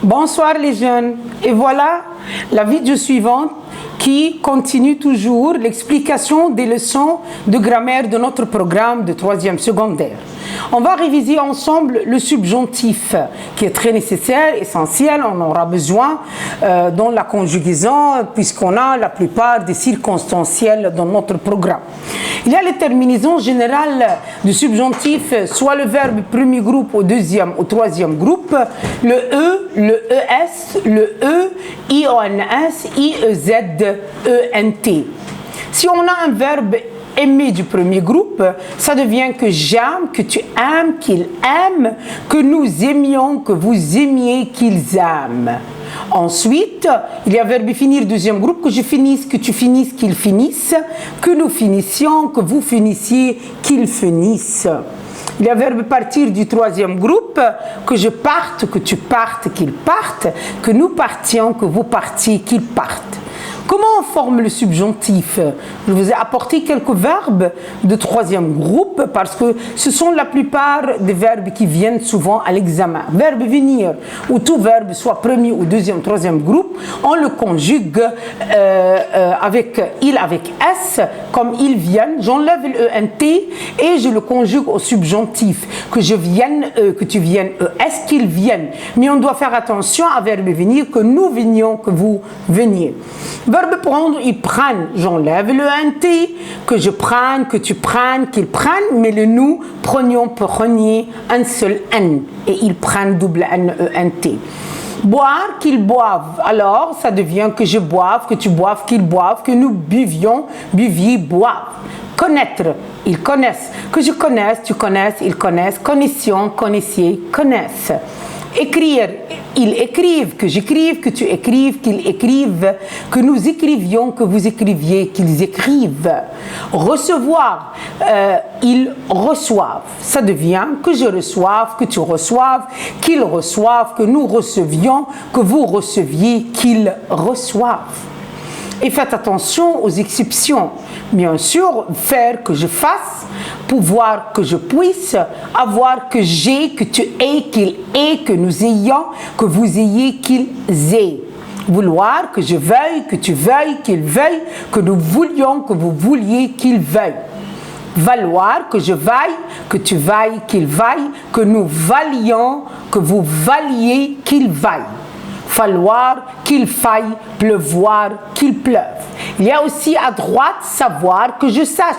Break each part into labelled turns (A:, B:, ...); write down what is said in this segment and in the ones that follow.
A: Bonsoir les jeunes, et voilà la vidéo suivante qui continue toujours l'explication des leçons de grammaire de notre programme de 3e secondaire. On va réviser ensemble le subjonctif qui est très nécessaire, essentiel, on aura besoin dans la conjugaison puisqu'on a la plupart des circonstanciels dans notre programme. Il y a les terminaisons générales du subjonctif, soit le verbe premier groupe au deuxième ou troisième groupe, le E, le ES, le E, IONS, IEZ, ENT. Si on a un verbe aimer du premier groupe, ça devient que j'aime, que tu aimes, qu'il aime, que nous aimions, que vous aimiez, qu'ils aiment. Ensuite, il y a verbe finir deuxième groupe, que je finisse, que tu finisses, qu'il finisse, que nous finissions, que vous finissiez, qu'ils finissent. Il y a verbe partir du troisième groupe, que je parte, que tu partes, qu'il parte, que nous partions, que vous partiez, qu'ils partent. Comment on forme le subjonctif? Je vous ai apporté quelques verbes de troisième groupe parce que ce sont la plupart des verbes qui viennent souvent à l'examen. Verbe venir, ou tout verbe, soit premier ou deuxième, troisième groupe, on le conjugue avec il avec S, comme ils viennent. J'enlève le ENT et je le conjugue au subjonctif. Que je vienne, que tu viennes, ES, qu'ils viennent. Mais on doit faire attention à verbe venir, que nous venions, que vous veniez. Verbe prendre, ils prennent, j'enlève le NT, que je prenne, que tu prennes, qu'ils prennent, mais le nous, prenions, preniez, un seul N, et ils prennent double N, ENT. Boire, qu'ils boivent, alors ça devient que je boive, que tu boives, qu'ils boivent, que nous buvions, buviez, boivent. Connaître, ils connaissent, que je connaisse, tu connaisses, ils connaissent, connaissions, connaissiez, connaissent. Écrire, ils écrivent, que j'écrive, que tu écrives, qu'ils écrivent, que nous écrivions, que vous écriviez, qu'ils écrivent. Recevoir, ils reçoivent. Ça devient que je reçoive, que tu reçoives, qu'ils reçoivent, que nous recevions, que vous receviez, qu'ils reçoivent. Et faites attention aux exceptions. Bien sûr, faire que je fasse, pouvoir que je puisse, avoir que j'ai, que tu aies, qu'il ait, que nous ayons, que vous ayez, qu'ils aient. Vouloir que je veuille, que tu veuilles, qu'il veuille, que nous voulions, que vous vouliez, qu'il veuille. Valoir, que je vaille, que tu vailles, qu'il vaille, que nous valions, que vous valiez, qu'il vaille. Falloir, qu'il faille, pleuvoir, qu'il pleuve. Il y a aussi à droite, savoir, que je sache,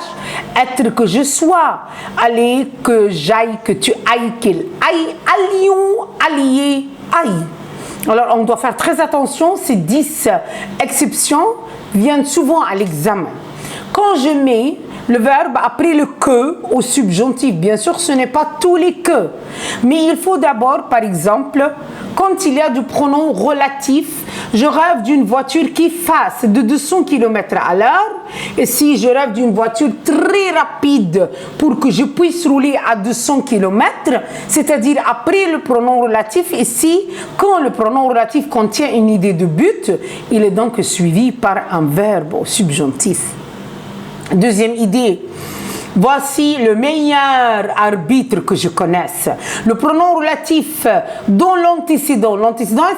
A: être, que je sois, aller, que j'aille, que tu ailles, qu'il aille, allions, allier, aille. Alors on doit faire très attention, ces 10 exceptions viennent souvent à l'examen. Quand je mets le verbe après le que au subjonctif, bien sûr ce n'est pas tous les que, mais il faut d'abord, par exemple, quand il y a du pronom relatif, je rêve d'une voiture qui fasse de 200 km à l'heure, et si je rêve d'une voiture très rapide pour que je puisse rouler à 200 km, c'est-à-dire après le pronom relatif, ici, quand le pronom relatif contient une idée de but, il est donc suivi par un verbe au subjonctif. Deuxième idée, voici le meilleur arbitre que je connaisse. Le pronom relatif dans l'antécédent,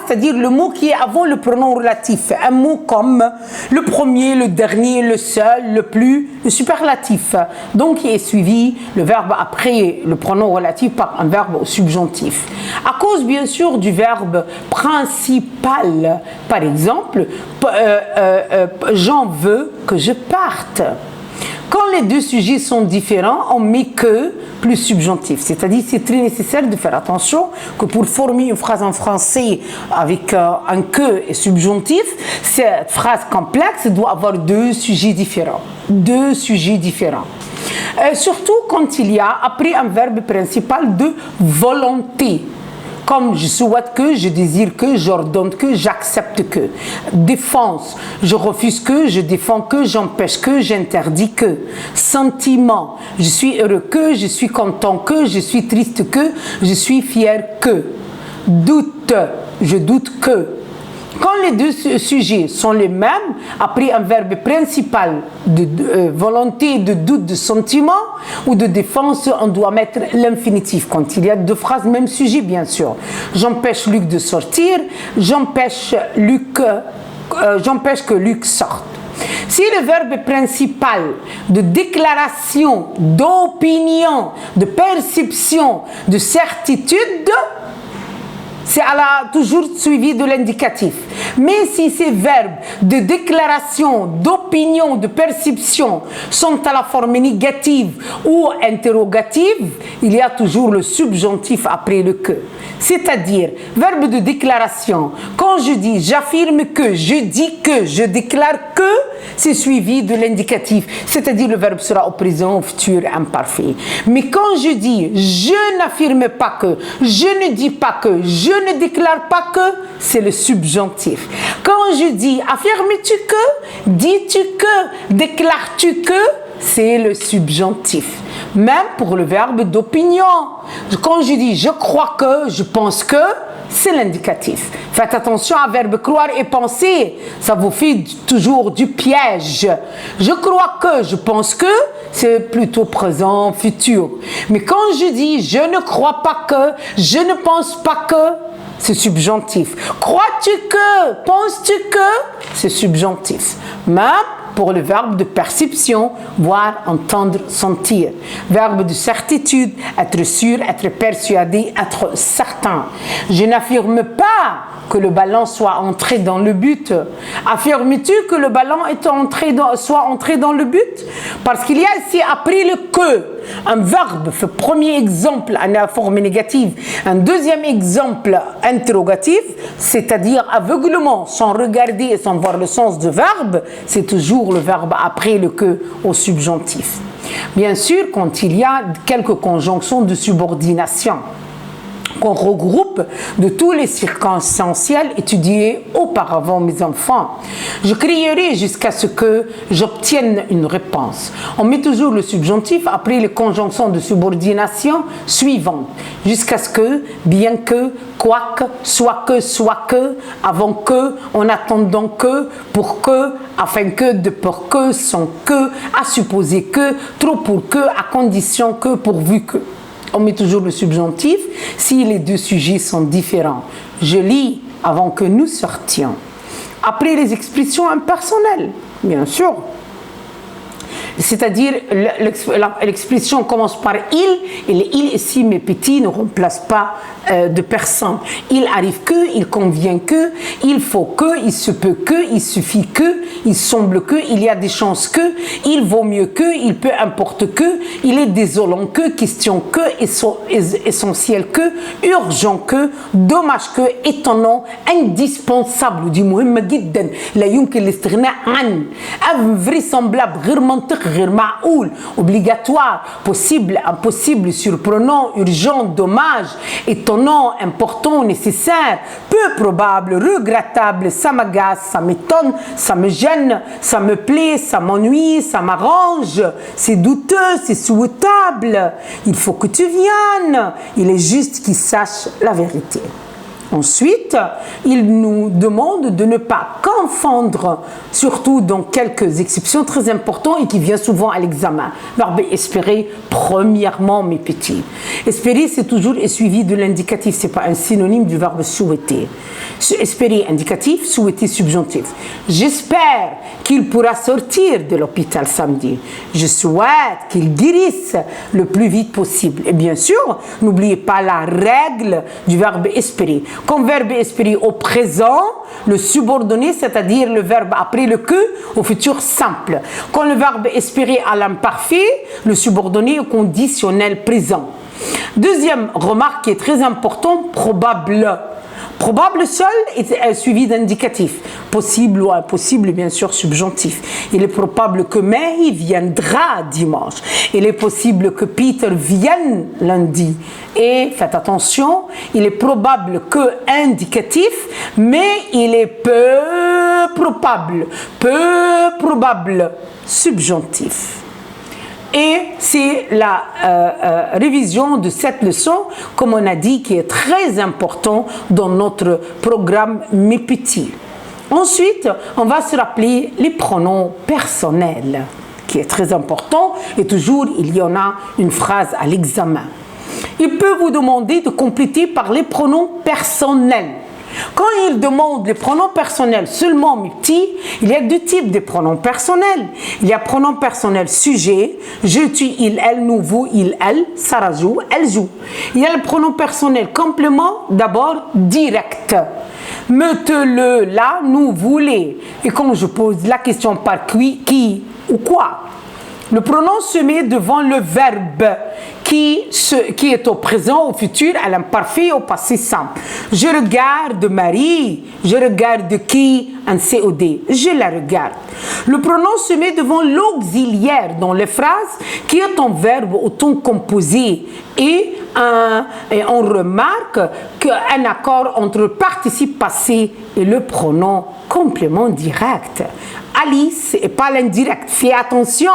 A: c'est-à-dire le mot qui est avant le pronom relatif. Un mot comme le premier, le dernier, le seul, le plus, le superlatif. Donc il est suivi le verbe après le pronom relatif par un verbe au subjonctif. À cause bien sûr du verbe principal, par exemple, j'en veux que je parte. Quand les deux sujets sont différents, on met que plus subjonctif. C'est-à-dire c'est très nécessaire de faire attention que pour former une phrase en français avec un que et subjonctif, cette phrase complexe doit avoir deux sujets différents. Deux sujets différents. Surtout quand il y a après un verbe principal de volonté. Comme je souhaite que, je désire que, j'ordonne que, j'accepte que. Défense, je refuse que, je défends que, j'empêche que, j'interdis que. Sentiment, je suis heureux que, je suis content que, je suis triste que, je suis fier que. Doute, je doute que. Quand les deux sujets sont les mêmes, après un verbe principal de volonté, de doute, de sentiment ou de défense, on doit mettre l'infinitif. Quand il y a deux phrases, même sujet bien sûr. J'empêche Luc de sortir, j'empêche que Luc sorte. Si le verbe principal de déclaration, d'opinion, de perception, de certitude, c'est toujours suivi de l'indicatif. Mais si ces verbes de déclaration, d'opinion, de perception sont à la forme négative ou interrogative, il y a toujours le subjonctif après le que. C'est-à-dire, verbe de déclaration, quand je dis j'affirme que, je dis que, je déclare que, c'est suivi de l'indicatif, c'est-à-dire le verbe sera au présent, au futur, imparfait. Mais quand je dis je n'affirme pas que, je ne dis pas que, je ne déclare pas que, c'est le subjonctif. Quand je dis affirmes-tu que, dis-tu que, déclares-tu que, c'est le subjonctif. Même pour le verbe d'opinion. Quand je dis je crois que, je pense que, c'est l'indicatif. Faites attention à verbe croire et penser. Ça vous fait toujours du piège. Je crois que, je pense que, c'est plutôt présent, futur. Mais quand je dis je ne crois pas que, je ne pense pas que, c'est subjonctif. Crois-tu que, penses-tu que, c'est subjonctif. Même pour le verbe de perception, voir, entendre, sentir. Verbe de certitude, être sûr, être persuadé, être certain. Je n'affirme pas que le ballon soit entré dans le but. Affirmes-tu que le ballon soit entré dans le but? Parce qu'il y a ici après le que, un verbe, premier exemple en la forme négative, un deuxième exemple interrogatif, c'est-à-dire aveuglement, sans regarder et sans voir le sens du verbe, c'est toujours le verbe après le que au subjonctif. Bien sûr, quand il y a quelques conjonctions de subordination, qu'on regroupe de tous les circonstanciels étudiés auparavant, mes enfants. Je crierai jusqu'à ce que j'obtienne une réponse. On met toujours le subjonctif après les conjonctions de subordination suivantes. Jusqu'à ce que, bien que, quoique, soit que, avant que, en attendant que, pour que, afin que, de peur que, sans que, à supposer que, trop pour que, à condition que, pourvu que. On met toujours le subjonctif si les deux sujets sont différents. Je lis avant que nous sortions. Après les expressions impersonnelles, bien sûr. C'est-à-dire, l'expression commence par il, et le il ici, mes petits, ne remplace pas de personne. Il arrive que, il convient que, il faut que, il se peut que, il suffit que, il semble que, il y a des chances que, il vaut mieux que, il peut importe que, il est désolant que, question que, essentiel que, urgent que, dommage que, étonnant, indispensable, du مهم جدا لا يمكن الاستغناء عنه, invraisemblable, غير منطق, غير معقول, obligatoire, possible, impossible, surprenant, urgent, dommage, étonnant, important, nécessaire, peu probable, regrettable, ça m'agace, ça m'étonne, ça me gêne, ça me plaît, ça m'ennuie, ça m'arrange, c'est douteux, c'est souhaitable, il faut que tu viennes, il est juste qu'il sache la vérité. Ensuite, il nous demande de ne pas confondre, surtout dans quelques exceptions très importantes et qui viennent souvent à l'examen. Verbe espérer, premièrement, mes petits. Espérer, c'est toujours suivi de l'indicatif, ce n'est pas un synonyme du verbe souhaiter. Espérer, indicatif, souhaiter, subjonctif. J'espère qu'il pourra sortir de l'hôpital samedi. Je souhaite qu'il guérisse le plus vite possible. Et bien sûr, n'oubliez pas la règle du verbe espérer. Comme verbe espérer au présent, le subordonné, c'est-à-dire le verbe après le que, au futur simple. Quand le verbe espérer à l'imparfait, le subordonné au conditionnel présent. Deuxième remarque qui est très importante, probable. Probable seul est suivi d'indicatif. Possible ou impossible, bien sûr, subjonctif. Il est probable que May viendra dimanche. Il est possible que Peter vienne lundi. Et faites attention, il est probable que indicatif, mais il est peu probable subjonctif. Et c'est la révision de cette leçon, comme on a dit, qui est très important dans notre programme Mes petits. Ensuite, on va se rappeler les pronoms personnels, qui est très important, et toujours il y en a une phrase à l'examen. Il peut vous demander de compléter par les pronoms personnels. Quand il demande les pronoms personnels seulement, mes petits, il y a deux types de pronoms personnels. Il y a pronom personnel sujet, je, tu, il, elle, nous, vous, il, elle, Sarah joue, elle joue. Il y a le pronom personnel complément, d'abord direct. Me, te, le, la, nous, vous, les. Et quand je pose la question par qui ou quoi, le pronom se met devant le verbe qui est au présent, au futur, à l'imparfait, au passé simple. Je regarde Marie, je regarde qui, un COD, je la regarde. Le pronom se met devant l'auxiliaire dans les phrases qui est un verbe au ton composé et on remarque qu'un accord entre le participe passé et le pronom complément direct. Alice et pas l'indirect. Fais attention.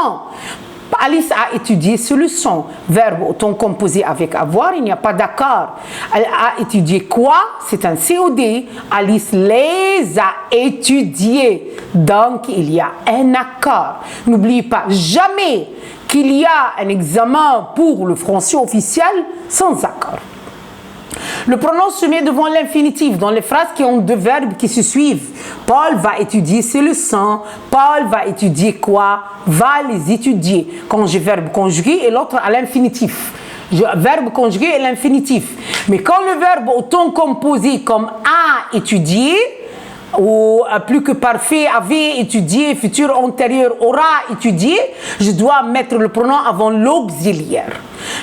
A: Alice a étudié ce leçon. Verbe au ton composé avec avoir, il n'y a pas d'accord. Elle a étudié quoi? C'est un COD. Alice les a étudiés. Donc, il y a un accord. N'oubliez pas jamais qu'il y a un examen pour le français officiel sans accord. Le pronom se met devant l'infinitif dans les phrases qui ont deux verbes qui se suivent. Paul va étudier ses leçons. Paul va étudier quoi? Va les étudier. Quand j'ai verbe conjugué et l'autre à l'infinitif. Verbe conjugué et l'infinitif. Mais quand le verbe au ton composé comme a étudié, ou plus que parfait, avait étudié, futur antérieur, aura étudié, je dois mettre le pronom avant l'auxiliaire.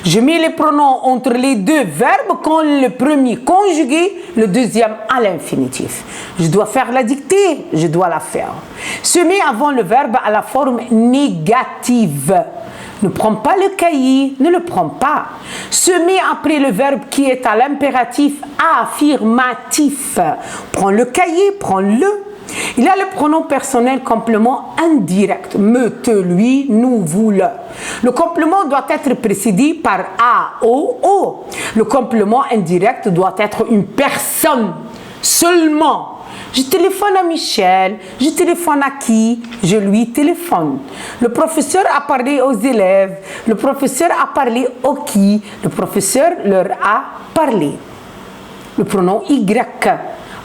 A: Je mets les pronoms entre les deux verbes quand le premier conjugué, le deuxième à l'infinitif. Je dois faire la dictée, je dois la faire. Se met avant le verbe à la forme négative. Ne prends pas le cahier, ne le prends pas. Se met après le verbe qui est à l'impératif affirmatif. Prends le cahier, prends-le. Il y a le pronom personnel complément indirect. Me, te, lui, nous, vous, le. Le complément doit être précédé par a, o. Le complément indirect doit être une personne seulement. Je téléphone à Michel, je téléphone à qui? Je lui téléphone. Le professeur a parlé aux élèves, le professeur a parlé au qui? Le professeur leur a parlé. Le pronom Y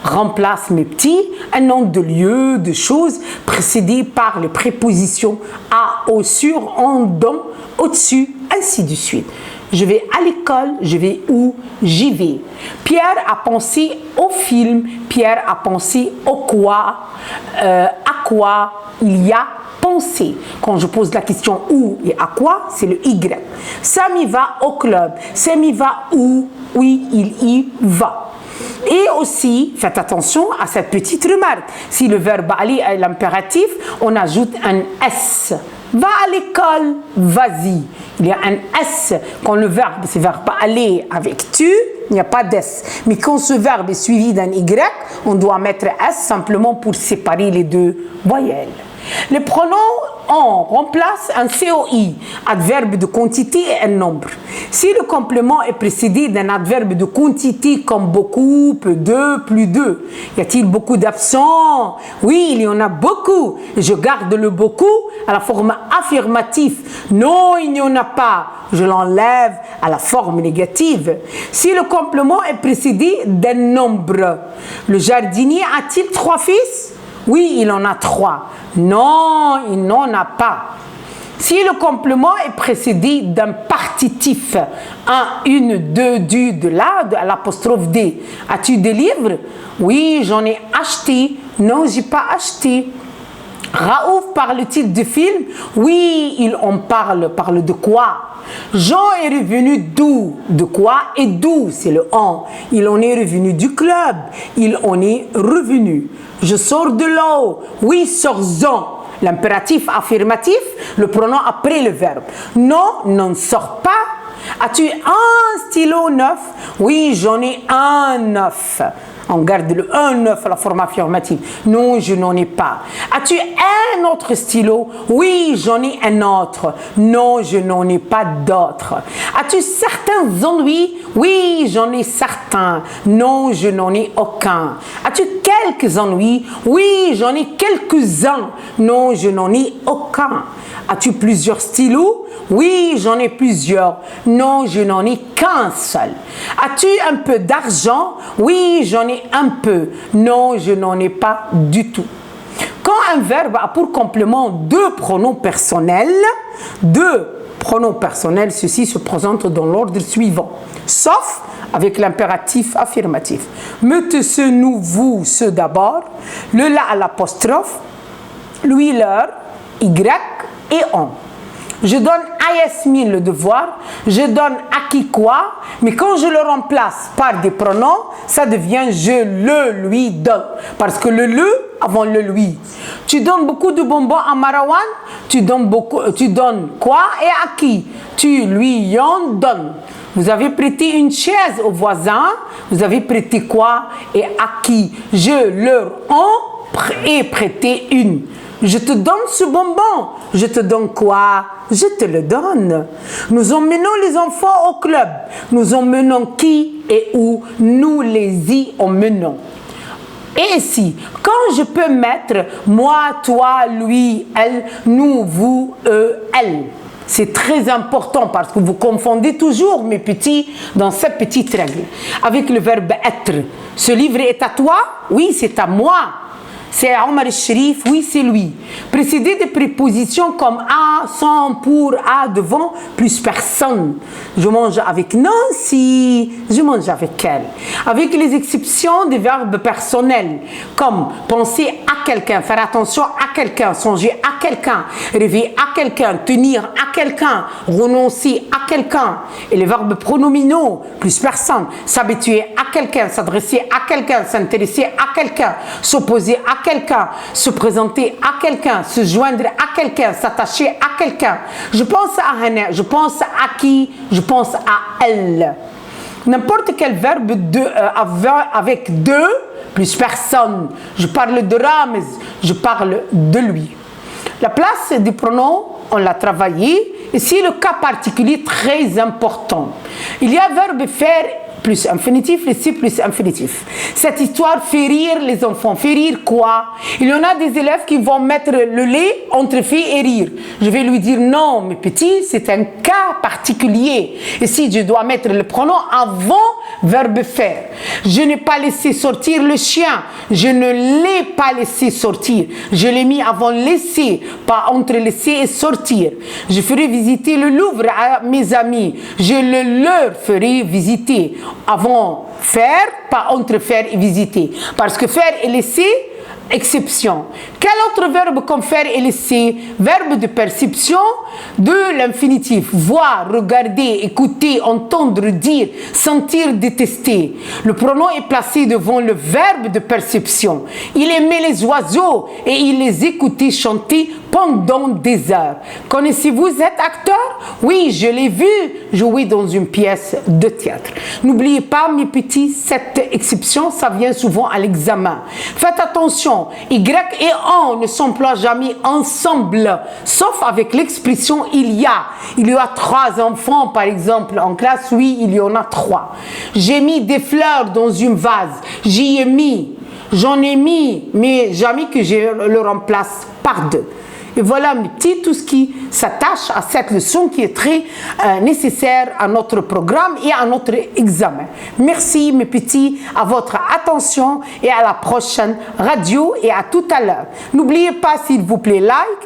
A: remplace mes petits, un nom de lieu, de choses, précédé par les prépositions à, au, sur, en, dans, au-dessus, ainsi de suite. Je vais à l'école, je vais où? J'y vais. Pierre a pensé au film, Pierre a pensé au quoi, à quoi il y a pensé. Quand je pose la question où et à quoi, c'est le Y. Samy va au club, Samy va où? Oui, il y va. Et aussi, faites attention à cette petite remarque. Si le verbe aller est l'impératif, on ajoute un S. Va à l'école, vas-y. Il y a un S. Quand le verbe, c'est verbe aller avec tu, il n'y a pas d'S. Mais quand ce verbe est suivi d'un Y, on doit mettre S simplement pour séparer les deux voyelles. Les pronoms en remplacent un COI, adverbe de quantité et un nombre. Si le complément est précédé d'un adverbe de quantité comme beaucoup, peu de, plus de, y a-t-il beaucoup d'absents? Oui, il y en a beaucoup. Et je garde le beaucoup à la forme affirmative. Non, il n'y en a pas. Je l'enlève à la forme négative. Si le complément est précédé d'un nombre, le jardinier a-t-il 3 fils? Oui, il en a 3. Non, il n'en a pas. Si le complément est précédé d'un partitif, un, une, deux, du, de là, de l'apostrophe D, as-tu des livres? Oui, j'en ai acheté. Non, j'ai pas acheté. Raouf parle-t-il de film? Oui, il en parle. Parle de quoi? Jean est revenu d'où? De quoi? Et d'où? C'est le en. Il en est revenu du club. Il en est revenu. Je sors de l'eau. Oui, sors-en. L'impératif affirmatif, le pronom après le verbe. Non, n'en sors pas. As-tu un stylo neuf? Oui, j'en ai un neuf. On garde le 1-9 à la forme affirmative. Non, je n'en ai pas. As-tu un autre stylo? Oui, j'en ai un autre. Non, je n'en ai pas d'autre. As-tu certains ennuis? Oui, j'en ai certains. Non, je n'en ai aucun. As-tu quelques ennuis? Oui, j'en ai quelques-uns. Non, je n'en ai aucun. As-tu plusieurs stylos? Oui, j'en ai plusieurs. Non, je n'en ai qu'un seul. As-tu un peu d'argent? Oui, j'en ai un peu. Non, je n'en ai pas du tout. Quand un verbe a pour complément deux pronoms personnels, ceci se présente dans l'ordre suivant, sauf avec l'impératif affirmatif. Me, te, ce, nous, vous, ce d'abord, le la à l'apostrophe, lui, leur, y et on. Je donne à Yasmine le devoir, je donne à qui quoi, mais quand je le remplace par des pronoms, ça devient je le lui donne. Parce que le avant le lui. Tu donnes beaucoup de bonbons à Marwan, tu donnes quoi et à qui? Tu lui en donnes. Vous avez prêté une chaise au voisin, vous avez prêté quoi et à qui? Je leur en ai prêté une. Je te donne ce bonbon. Je te donne quoi? Je te le donne. Nous emmenons les enfants au club. Nous emmenons qui et où? Nous les y emmenons. Et ici, quand je peux mettre moi, toi, lui, elle, nous, vous, eux, elle. C'est très important parce que vous confondez toujours, mes petits, dans cette petite règle. Avec le verbe être. Ce livre est à toi? Oui, c'est à moi. C'est Omar el-Sharif, oui, c'est lui. Précédé de prépositions comme à, sans, pour, à, devant, plus personne. Je mange avec Nancy, je mange avec elle. Avec les exceptions des verbes personnels, comme penser à quelqu'un, faire attention à quelqu'un, songer à quelqu'un, rêver à quelqu'un, tenir à quelqu'un, renoncer à quelqu'un. Et les verbes pronominaux, plus personne, s'habituer à quelqu'un, s'adresser à quelqu'un, s'intéresser à quelqu'un, s'opposer à quelqu'un, se présenter à quelqu'un, se joindre à quelqu'un, s'attacher à quelqu'un. Je pense à Hana, je pense à qui, je pense à elle. N'importe quel verbe avec deux plus personne. Je parle de Ramz, je parle de lui. La place du pronom, on l'a travaillé. Ici, le cas particulier très important. Il y a verbe faire plus infinitif, ici plus infinitif. Cette histoire fait rire les enfants. Fait rire quoi? Il y en a des élèves qui vont mettre le lait entre fait et rire. Je vais lui dire non, mes petits, c'est un cas particulier. Ici, je dois mettre le pronom avant verbe faire. Je n'ai pas laissé sortir le chien. Je ne l'ai pas laissé sortir. Je l'ai mis avant laisser, pas entre laisser et sortir. Je ferai visiter le Louvre à mes amis. Je le leur ferai visiter. Avant faire, pas entre faire et visiter. Parce que faire et laisser, exception. Quel autre verbe comme faire et laisser? Verbe de perception de l'infinitif. Voir, regarder, écouter, entendre, dire, sentir, détester. Le pronom est placé devant le verbe de perception. Il aimait les oiseaux et il les écoutait chanter pendant des heures. Connaissez-vous cet acteur? Oui, je l'ai vu jouer dans une pièce de théâtre. N'oubliez pas, mes petits, cette exception, ça vient souvent à l'examen. Faites attention, Y et on ne s'emploient jamais ensemble, sauf avec l'expression il y a. Il y a 3 enfants, par exemple, en classe, oui, il y en a 3. J'ai mis des fleurs dans une vase. J'y ai mis, j'en ai mis, mais jamais que je le remplace par 2. Et voilà, mes petits, tout ce qui s'attache à cette leçon qui est très nécessaire à notre programme et à notre examen. Merci, mes petits, à votre attention et à la prochaine radio et à tout à l'heure. N'oubliez pas, s'il vous plaît, like.